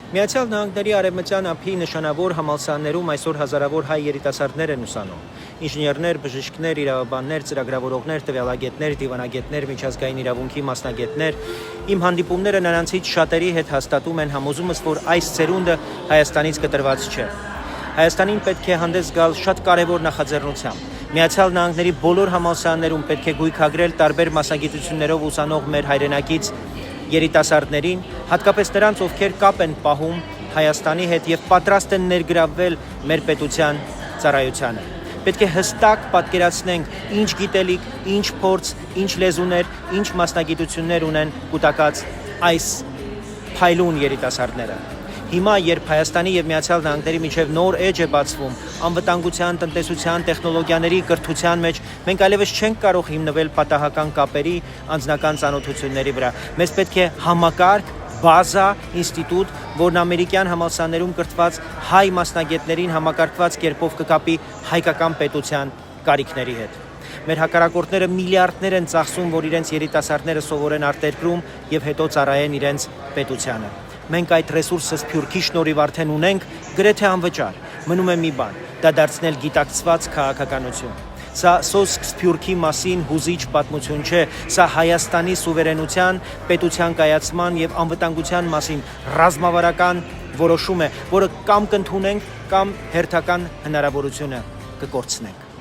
Միացյալ Նահանգների արևմտյան ափի նշանավոր համալսարաններում այսօր հազարավոր հայ երիտասարդներ են ուսանում։ Ինժեներներ, բժիշկներ, իրավաբաններ, ծրագրավորողներ, տվյալագետներ, դիվանագետներ, միջազգային իրավունքի մասնագետներ։ Իմ հանդիպումները նրանցից շատերի հետ հաստատում են համոզումս, որ այս ցերունդը Հայաստանից կտրված չէ։ Հայաստանին պետք է հանդես գալ շատ կարևոր նախաձեռնությամբ։ Միացյալ Նահանգների բոլոր համալսարաններում պետք է գույքագրել տարբեր մասնագիտություններով ուսանող մեր հայրենակից երիտասարդներին, հատկապես նրանց, ովքեր կապ են պահում Հայաստանի հետ եւ պատրաստ են ներգրավվել մեր պետության ծառայությանը։ Պետք է հստակ պատկերացնենք ինչ գիտելիք, ինչ փորձ, ինչ լեզուներ, ինչ մասնագիտություններ ունեն կուտակած այս փայլուն երիտասարդները։ Հիմա, երբ Հայաստանի եւ Միացյալ Նահանգների միջև նոր էջ է բացվում անվտանգության, տնտեսության, տեխնոլոգիաների, կրթության մեջ, մենք այլևս չենք կարող հիմնվել պատահական կապերի, անձնական ծանոթությունների վրա։ Մեզ պետք է համակարգ, բազա, ինստիտուտ, որն ամերիկյան համալսարաններում կրթված հայ մասնագետներին համակարգված կերպով կկապի հայկական պետության կարիքների հետ։ Մեր հակառակորդները միլիարդներ են ծախսում, որ իրենց երիտասարդները սովորեն արտերկրում եւ հետո ծառայեն իրենց պետությանը։ Մենք այդ ռեսուրսը Սփյուռքի շնորհիվ արդեն ունենք, գրեթե անվճար։ Մնում է մի բան՝ դա դարձնել գիտակցված քաղաքականություն։ Սա սոսկ Սփյուռքի մասին հուզիչ պատմություն չէ, սա Հայաստանի սուվերենության, պետության կայացման եւ անվտանգության մասին ռազմավարական որոշում է, որը կամ կընդունենք, կամ հերթական հնարավորությունը կկորցնենք։